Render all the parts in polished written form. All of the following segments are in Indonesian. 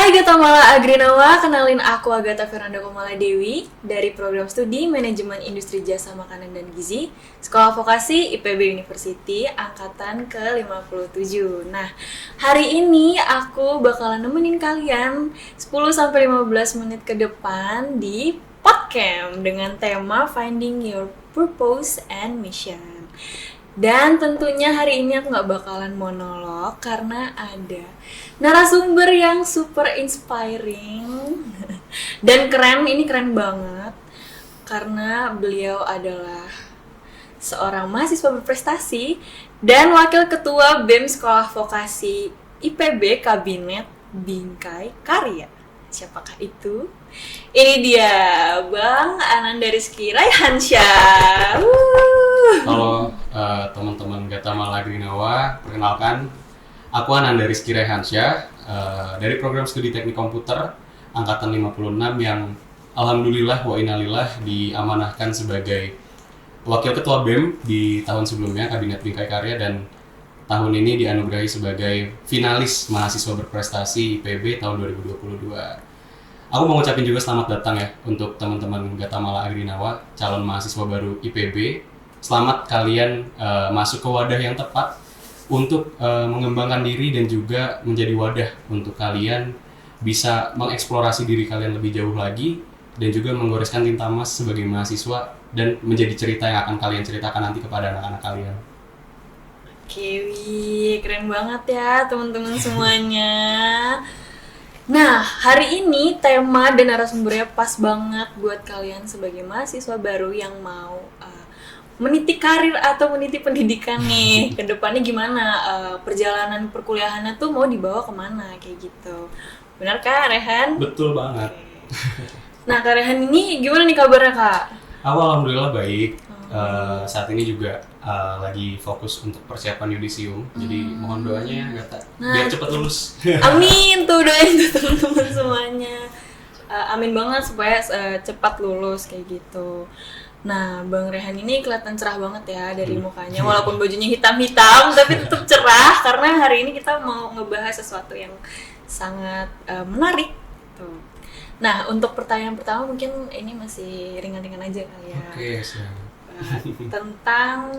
Hai Gatamala Agrinawa, kenalin aku Agatha Fernanda Komala Dewi dari Program Studi Manajemen Industri Jasa Makanan dan Gizi, Sekolah Vokasi IPB University, Angkatan ke-57. Nah, hari ini aku bakalan nemenin kalian 10-15 menit ke depan di podcast dengan tema Finding Your Purpose and Mission. Dan tentunya hari ini aku gak bakalan monolog karena ada narasumber yang super inspiring dan keren, ini keren banget karena beliau adalah seorang mahasiswa berprestasi dan wakil ketua BEM Sekolah Vokasi IPB Kabinet Bingkai Karya. Siapakah itu? Ini dia, Bang Ananda Rizky Raihansyah. Halo teman-teman Gatamala Agrinawa, perkenalkan aku Ananda Rizky Raihansyah dari program studi teknik komputer angkatan 56 yang alhamdulillah wa innalillah diamanahkan sebagai wakil ketua BEM di tahun sebelumnya Kabinet Bingkai Karya dan tahun ini dianugerahi sebagai finalis mahasiswa berprestasi IPB tahun 2022. Aku mau ngucapin juga selamat datang ya untuk teman-teman Gatamala Agrinawa, calon mahasiswa baru IPB. Selamat kalian masuk ke wadah yang tepat untuk mengembangkan diri dan juga menjadi wadah untuk kalian bisa mengeksplorasi diri kalian lebih jauh lagi dan juga menggoreskan tinta emas sebagai mahasiswa dan menjadi cerita yang akan kalian ceritakan nanti kepada anak-anak kalian. Oke, keren banget ya teman-teman semuanya. Nah, hari ini tema dan narasumbernya pas banget buat kalian sebagai mahasiswa baru yang mau meniti karir atau meniti pendidikan nih. Kedepannya gimana, perjalanan perkuliahannya tuh mau dibawa kemana, kayak gitu. Benar Kak Rehan? Betul banget. Nah, Kak Rehan ini gimana nih kabarnya Kak? Aku alhamdulillah baik. Saat ini juga lagi fokus untuk persiapan yudisium. Jadi mohon doanya ya Gata, biar cepat lulus. Amin, tuh doain tuh teman-teman semuanya. Amin banget supaya cepat lulus kayak gitu. Nah, Bang Rehan ini kelihatan cerah banget ya dari mukanya, walaupun bajunya hitam-hitam tapi tetap cerah karena hari ini kita mau ngebahas sesuatu yang sangat menarik tuh. Nah, untuk pertanyaan pertama mungkin ini masih ringan-ringan aja kali ya. Oke, siap. Tentang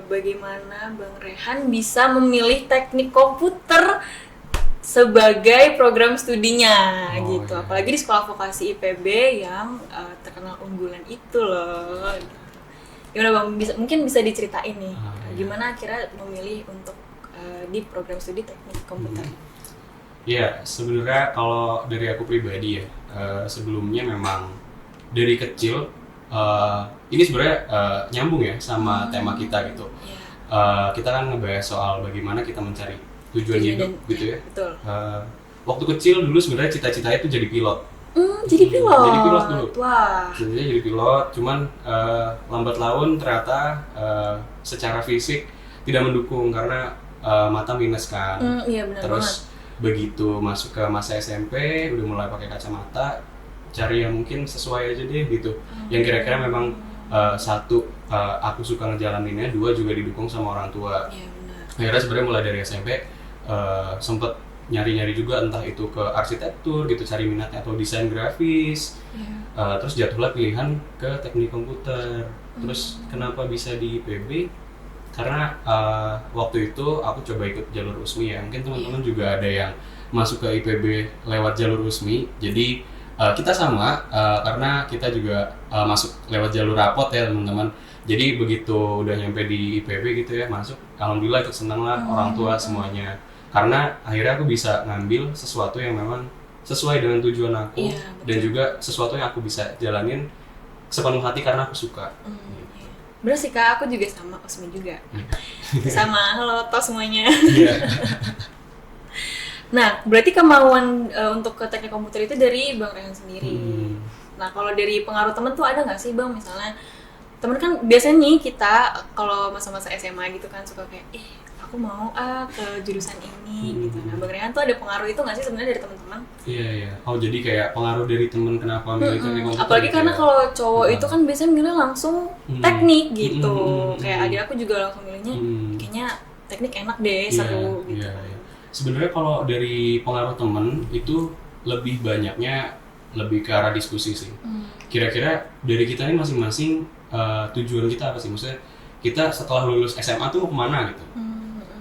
bagaimana Bang Rehan bisa memilih teknik komputer sebagai program studinya gitu. Iya. Apalagi di sekolah vokasi IPB yang terkenal unggulan itu loh. Gitu. Gimana Bang? Mungkin bisa diceritain nih gimana akhirnya memilih untuk di program studi teknik komputer. Iya, sebenarnya kalau dari aku pribadi ya, sebelumnya memang dari kecil ini sebenarnya nyambung ya sama tema kita gitu. Kita kan ngebahas soal bagaimana kita mencari tujuan hidup gitu ya. Betul. Waktu kecil dulu sebenarnya cita-citanya itu jadi pilot. Jadi pilot. Jadi pilot dulu. Wah. Jadi pilot, cuman lambat laun ternyata secara fisik tidak mendukung karena mata minus kan. Iya benar Terus begitu masuk ke masa SMP udah mulai pakai kacamata, cari yang mungkin sesuai aja deh gitu. Yang kira-kira memang satu aku suka ngejalaninnya, dua juga didukung sama orang tua. Iya benar. Akhirnya sebenarnya mulai dari SMP sempet nyari-nyari juga entah itu ke arsitektur gitu, cari minatnya atau desain grafis. Terus jatuhlah pilihan ke teknik komputer. Terus kenapa bisa di IPB? Karena waktu itu aku coba ikut jalur USMI ya. Mungkin teman-teman juga ada yang masuk ke IPB lewat jalur USMI. Jadi kita sama karena kita juga masuk lewat jalur rapot ya teman-teman. Jadi begitu udah nyampe di IPB gitu ya, masuk, alhamdulillah ikut senang lah orang tua semuanya. Karena akhirnya aku bisa ngambil sesuatu yang memang sesuai dengan tujuan aku dan juga sesuatu yang aku bisa jalanin sepenuh hati karena aku suka. Bener sih Kak, aku juga sama, Osmi juga. Sama, halo tos semuanya. Nah, berarti kemauan untuk ke teknik komputer itu dari Bang Rehan sendiri. Nah, kalau dari pengaruh temen tuh ada nggak sih Bang, misalnya temen kan biasanya nih kita kalau masa-masa SMA gitu kan suka kayak aku mau ke jurusan ini gitu. Nah, Bang Rehan tuh ada pengaruh itu nggak sih sebenarnya dari teman-teman? Iya. Oh, jadi kayak pengaruh dari temen kenapa milih teknik komputer? Apalagi karena kalau cowok itu kan biasanya milih langsung teknik gitu. Kayak adik aku juga langsung milihnya kayaknya teknik enak deh, seru gitu. Iya. Sebenarnya kalau dari pengaruh temen itu lebih banyaknya lebih ke arah diskusi sih. Kira-kira dari kita ini masing-masing tujuan kita apa sih? Maksudnya kita setelah lulus SMA tuh mau kemana gitu?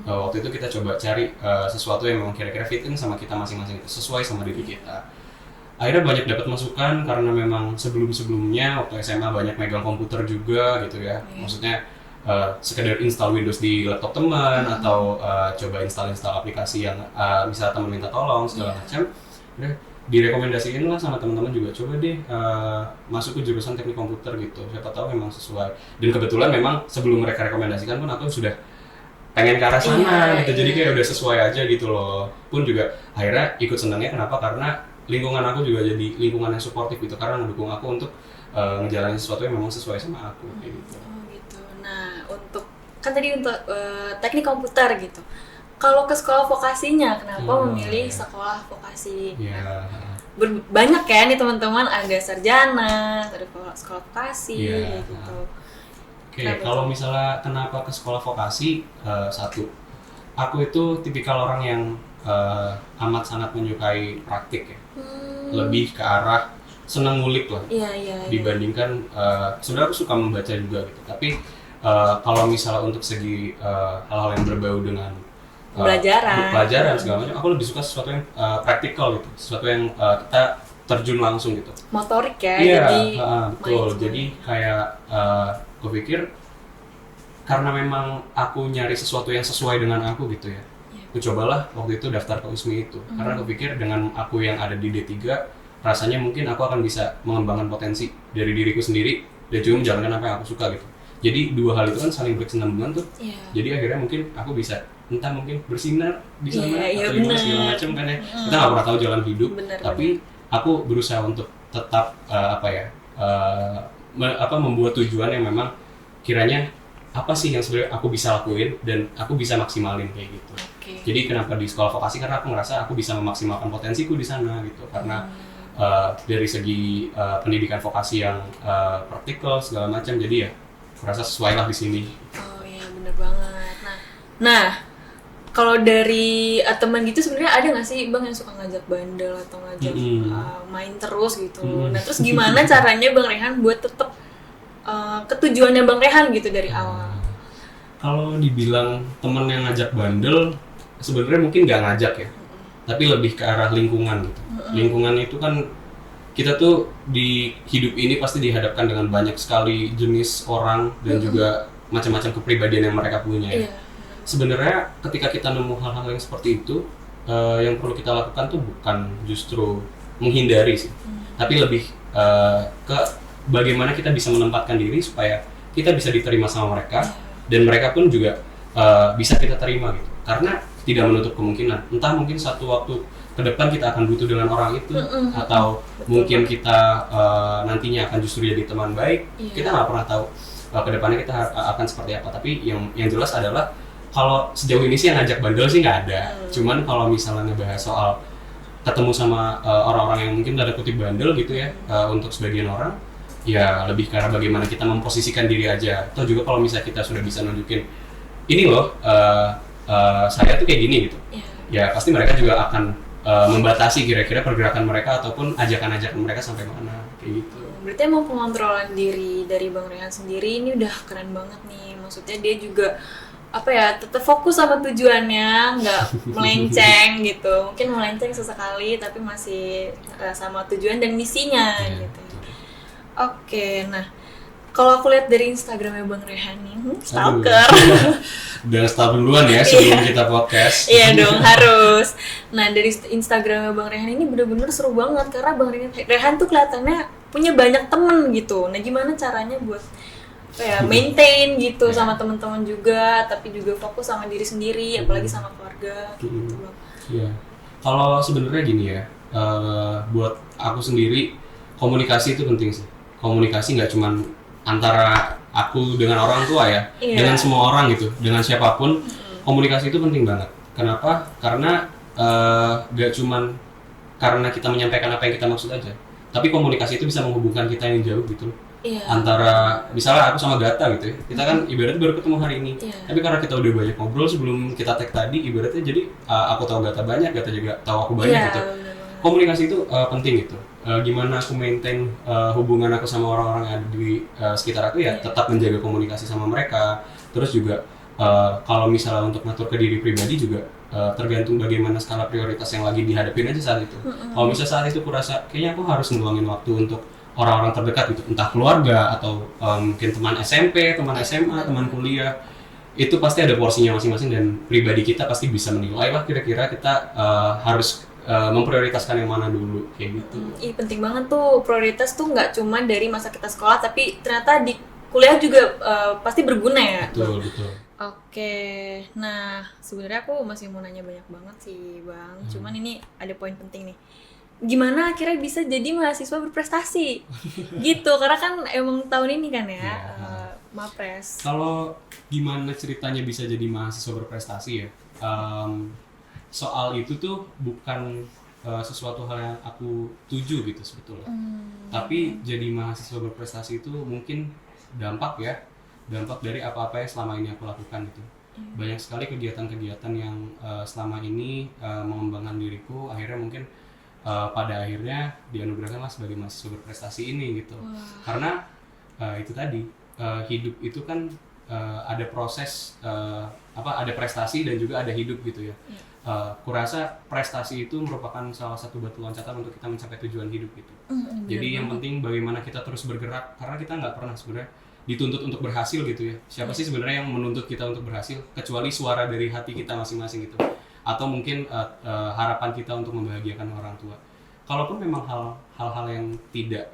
Waktu itu kita coba cari sesuatu yang memang kira-kira fit in sama kita masing-masing, sesuai sama diri kita. Akhirnya banyak dapat masukan karena memang sebelum-sebelumnya waktu SMA banyak megang komputer juga gitu ya. Maksudnya sekedar install Windows di laptop teman atau coba install aplikasi yang misalnya teman minta tolong segala macam. Udah direkomendasiin lah sama teman-teman juga, coba deh masuk ke jurusan teknik komputer gitu. Siapa tahu memang sesuai. Dan kebetulan memang sebelum mereka rekomendasikan pun aku sudah pengen ke arah sana gitu. Jadi kayak udah sesuai aja gitu loh. Pun juga akhirnya ikut senangnya kenapa? Karena lingkungan aku juga jadi lingkungan yang suportif gitu, karena mendukung aku untuk ngejalanin sesuatu yang memang sesuai sama aku kayak gitu. Oh gitu. Nah, untuk kan tadi untuk teknik komputer gitu. Kalau ke sekolah vokasinya, kenapa memilih sekolah vokasi? Ya. Banyak ya nih teman-teman, ada sarjana, ada sekolah vokasi gitu. Oke, kalau misalnya kenapa ke sekolah vokasi, satu, aku itu tipikal orang yang amat sangat menyukai praktik ya. Lebih ke arah senang ngulik lah. Dibandingkan sebenarnya aku suka membaca juga gitu. Tapi kalau misalnya untuk segi hal-hal yang berbau dengan pelajaran segala macam, aku lebih suka sesuatu yang praktikal gitu, sesuatu yang kita terjun langsung gitu. Motorik ya. Iya, betul. Jadi kayak gue pikir karena memang aku nyari sesuatu yang sesuai dengan aku gitu ya. Aku cobalah waktu itu daftar ke USMI itu. Karena aku pikir dengan aku yang ada di D3, rasanya mungkin aku akan bisa mengembangkan potensi dari diriku sendiri dan juga menjalankan apa yang aku suka gitu. Jadi dua hal itu kan saling berkesinambungan tuh. Jadi akhirnya mungkin aku bisa entah mungkin bersinar di sana atau gimana segala macam kan ya. Kita nggak pernah tahu jalan hidup. Tapi aku berusaha untuk tetap membuat tujuan yang memang kiranya apa sih yang sebenarnya aku bisa lakuin dan aku bisa maksimalin kayak gitu. Jadi kenapa di sekolah vokasi, karena aku ngerasa aku bisa memaksimalkan potensiku di sana gitu. Karena dari segi pendidikan vokasi yang praktikal segala macam, jadi ya merasa sesuai lah di sini. Oh iya, bener banget. Nah kalau dari teman gitu sebenarnya ada nggak sih Bang yang suka ngajak bandel atau ngajak main terus gitu? Nah terus gimana caranya Bang Rehan buat tetap ketujuannya Bang Rehan gitu dari awal? Kalau dibilang temen yang ngajak bandel, sebenarnya mungkin nggak ngajak ya, tapi lebih ke arah lingkungan gitu. Lingkungan itu kan kita tuh di hidup ini pasti dihadapkan dengan banyak sekali jenis orang dan juga macam-macam kepribadian yang mereka punya ya. Sebenarnya ketika kita nemu hal-hal yang seperti itu, yang perlu kita lakukan tuh bukan justru menghindari sih, tapi lebih ke bagaimana kita bisa menempatkan diri supaya kita bisa diterima sama mereka dan mereka pun juga bisa kita terima gitu. Karena tidak menutup kemungkinan, entah mungkin satu waktu ke depan kita akan butuh dengan orang itu atau mungkin kita nantinya akan justru jadi teman baik. Kita nggak pernah tahu ke depannya kita akan seperti apa. Tapi yang jelas adalah kalau sejauh ini sih yang ngajak bandel sih nggak ada. Cuman kalau misalnya ngebahas soal ketemu sama orang-orang yang mungkin tanda kutip bandel gitu ya, untuk sebagian orang ya lebih karena bagaimana kita memposisikan diri aja. Atau juga kalau misalnya kita sudah bisa nunjukin ini loh, saya tuh kayak gini gitu, ya pasti mereka juga akan membatasi kira-kira pergerakan mereka ataupun ajakan-ajakan mereka sampai mana kayak gitu. Berarti emang pengontrolan diri dari Bang Rehan sendiri ini udah keren banget nih. Maksudnya dia juga tetap fokus sama tujuannya, nggak melenceng gitu. Mungkin melenceng sesekali tapi masih sama tujuan dan misinya gitu. Oke, nah kalau aku lihat dari Instagramnya Bang Rehan nih, stalker. Udah stalker duluan ya sebelum kita podcast. Iya dong, harus. Nah dari Instagramnya Bang Rehan ini bener-bener seru banget karena Bang Rehan tuh kelihatannya punya banyak temen gitu. Nah gimana caranya buat maintain gitu sama teman-teman juga, tapi juga fokus sama diri sendiri, apalagi sama keluarga gitu Bang. Iya. Kalau sebenarnya gini ya, buat aku sendiri komunikasi itu penting sih. Komunikasi nggak cuman antara aku dengan orang tua ya, dengan semua orang gitu, dengan siapapun, komunikasi itu penting banget. Kenapa? Karena gak cuman karena kita menyampaikan apa yang kita maksud aja, tapi komunikasi itu bisa menghubungkan kita yang jauh gitu. Antara misalnya aku sama Gata gitu ya, kita kan ibaratnya baru ketemu hari ini, tapi karena kita udah banyak ngobrol sebelum kita tag tadi, ibaratnya jadi aku tahu Gata banyak, Gata juga tahu aku banyak gitu. Komunikasi itu penting gitu. Gimana aku maintain hubungan aku sama orang-orang yang ada di sekitar aku ya tetap menjaga komunikasi sama mereka. Terus juga kalau misalnya untuk ngatur ke diri pribadi juga tergantung bagaimana skala prioritas yang lagi dihadapin aja saat itu. Kalau misalnya saat itu kurasa kayaknya aku harus ngeluangin waktu untuk orang-orang terdekat gitu, entah keluarga atau mungkin teman SMP, teman SMA, teman kuliah, itu pasti ada porsinya masing-masing dan pribadi kita pasti bisa menilai lah kira-kira kita harus memprioritaskan yang mana dulu kayak gitu. Penting banget tuh, prioritas tuh nggak cuma dari masa kita sekolah, tapi ternyata di kuliah juga pasti berguna ya. Betul, betul. Oke, nah sebenarnya aku masih mau nanya banyak banget sih Bang, cuman ini ada poin penting nih. Gimana akhirnya bisa jadi mahasiswa berprestasi gitu, karena kan emang tahun ini kan ya, Mapres. Kalau gimana ceritanya bisa jadi mahasiswa berprestasi ya, soal itu tuh bukan sesuatu hal yang aku tuju gitu sebetulnya. Tapi jadi mahasiswa berprestasi itu mungkin dampak dari apa-apa yang selama ini aku lakukan gitu. Banyak sekali kegiatan-kegiatan yang selama ini mengembangkan diriku, akhirnya mungkin pada akhirnya dianugerahkanlah sebagai mahasiswa berprestasi ini gitu. Karena itu tadi hidup itu kan ada proses ada prestasi dan juga ada hidup gitu ya. Kurasa prestasi itu merupakan salah satu batu loncatan untuk kita mencapai tujuan hidup gitu. Jadi yang penting bagaimana kita terus bergerak, karena kita nggak pernah sebenarnya dituntut untuk berhasil gitu ya. Siapa sih sebenarnya yang menuntut kita untuk berhasil kecuali suara dari hati kita masing-masing gitu. Atau mungkin harapan kita untuk membahagiakan orang tua. Kalaupun memang hal-hal yang tidak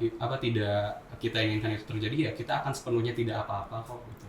kita inginkan itu terjadi ya kita akan sepenuhnya tidak apa-apa kok gitu.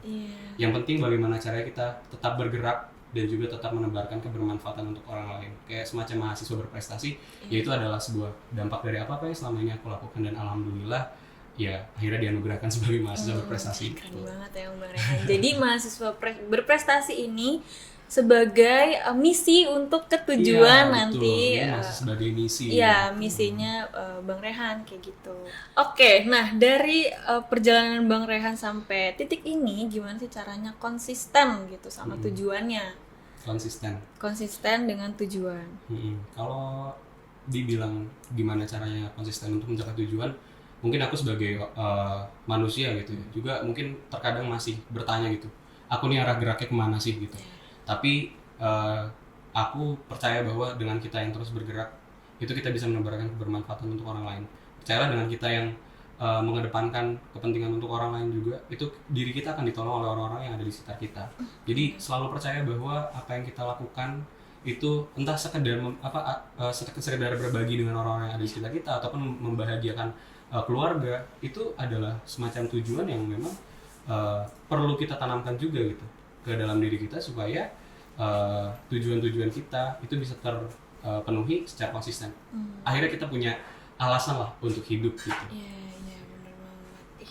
Yang penting bagaimana caranya kita tetap bergerak dan juga tetap menebarkan kebermanfaatan untuk orang lain. Kayak semacam mahasiswa berprestasi, yaitu adalah sebuah dampak dari apa-apa yang selama ini aku lakukan dan alhamdulillah ya akhirnya dianugerahkan sebagai mahasiswa berprestasi. Keren banget ya Bang Rehan. Jadi mahasiswa berprestasi ini sebagai misi untuk ketujuan nanti. Iya, sebagai misi. Iya, misinya Bang Rehan kayak gitu. Oke, nah dari perjalanan Bang Rehan sampai titik ini, gimana sih caranya konsisten gitu sama tujuannya? Konsisten dengan tujuan. Kalau dibilang gimana caranya konsisten untuk mencapai tujuan, mungkin aku sebagai manusia gitu ya, juga mungkin terkadang masih bertanya gitu, aku nih arah geraknya kemana sih gitu. Tapi aku percaya bahwa dengan kita yang terus bergerak itu kita bisa menebarkan kebermanfaatan untuk orang lain. Percayalah dengan kita yang mengedepankan kepentingan untuk orang lain juga, itu diri kita akan ditolong oleh orang-orang yang ada di sekitar kita. Jadi selalu percaya bahwa apa yang kita lakukan itu entah sekedar sekedar berbagi dengan orang-orang yang ada di sekitar kita ataupun membahagiakan keluarga, itu adalah semacam tujuan yang memang perlu kita tanamkan juga gitu ke dalam diri kita supaya tujuan-tujuan kita itu bisa terpenuhi secara konsisten. Akhirnya kita punya alasan lah untuk hidup gitu. Iya, benar banget.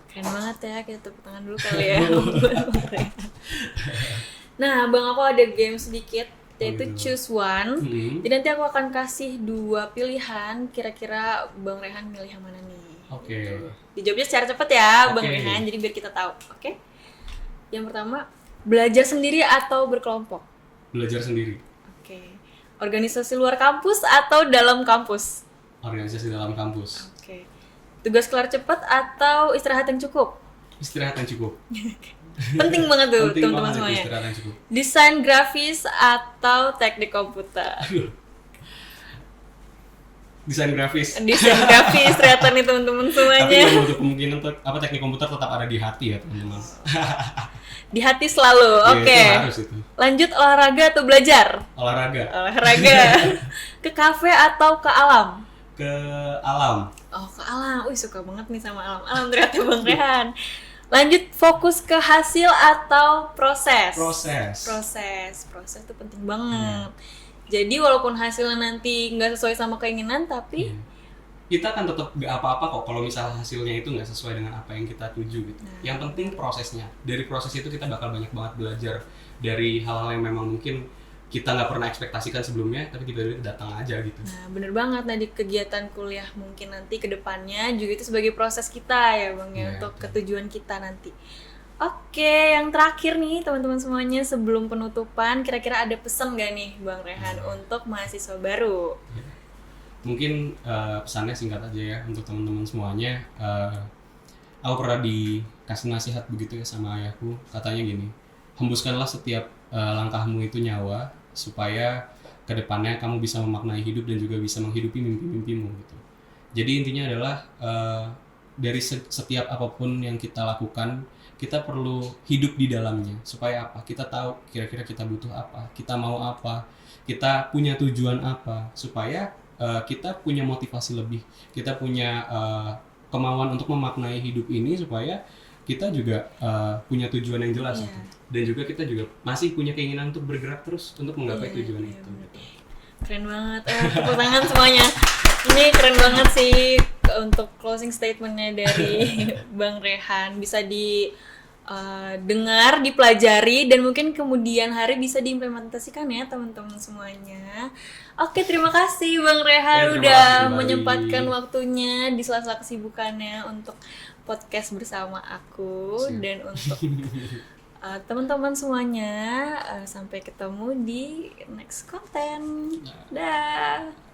Keren banget ya, kita tepuk tangan dulu kali ya. Nah, Bang, aku ada game sedikit, yaitu choose one. Jadi nanti aku akan kasih 2 pilihan, kira-kira Bang Rehan milih yang mana nih? Oke. Gitu. Dijawabnya secara cepat ya, Bang Rehan, jadi biar kita tahu. Oke? Yang pertama, belajar sendiri atau berkelompok? Belajar sendiri. Oke. Organisasi luar kampus atau dalam kampus? Organisasi dalam kampus. Oke. Tugas kelar cepat atau istirahat yang cukup? Istirahat yang cukup. Penting banget tuh teman-teman semuanya. Istirahat yang cukup. Desain grafis atau teknik komputer? Desain grafis. Desain grafis ternyata nih teman-teman semuanya. Tapi nggak menutup kemungkinan teknik komputer tetap ada di hati ya teman-teman. Di hati selalu. Oke. Lanjut olahraga atau belajar? Olahraga. Ke kafe atau ke alam? Ke alam. Oh, ke alam. Wih, suka banget nih sama alam. Alam ternyata Bang Rehan. Lanjut, fokus ke hasil atau proses? Proses itu penting banget. Jadi walaupun hasilnya nanti nggak sesuai sama keinginan, tapi kita kan tetap gak apa-apa kok kalau misalnya hasilnya itu nggak sesuai dengan apa yang kita tuju gitu. Yang penting prosesnya. Dari proses itu kita bakal banyak banget belajar dari hal-hal yang memang mungkin kita nggak pernah ekspektasikan sebelumnya, tapi tiba-tiba datang aja gitu. Nah, bener banget. Nah, di kegiatan kuliah mungkin nanti ke depannya juga itu sebagai proses kita ya Bang ya, untuk ketujuan kita nanti. Oke, yang terakhir nih teman-teman semuanya, sebelum penutupan, kira-kira ada pesan gak nih Bang Rehan untuk mahasiswa baru? Mungkin pesannya singkat aja ya untuk teman-teman semuanya. Aku pernah dikasih nasihat begitu ya sama ayahku, katanya gini, hembuskanlah setiap langkahmu itu nyawa supaya kedepannya kamu bisa memaknai hidup dan juga bisa menghidupi mimpi-mimpimu gitu. Jadi intinya adalah dari setiap apapun yang kita lakukan, kita perlu hidup di dalamnya supaya apa? Kita tahu kira-kira kita butuh apa, kita mau apa, kita punya tujuan apa, supaya kita punya motivasi lebih, kita punya kemauan untuk memaknai hidup ini supaya kita juga punya tujuan yang jelas gitu. Dan juga kita juga masih punya keinginan untuk bergerak terus untuk menggapai tujuan itu. Gitu. Keren banget, tepuk tangan semuanya. Ini keren banget sih untuk closing statementnya dari Bang Rehan, bisa dengar, dipelajari, dan mungkin kemudian hari bisa diimplementasikan ya teman-teman semuanya. Oke, terima kasih Bang Rehan udah menyempatkan waktunya di sela-sela kesibukannya untuk podcast bersama aku. Siap. Dan untuk teman-teman semuanya, sampai ketemu di next konten. Dah.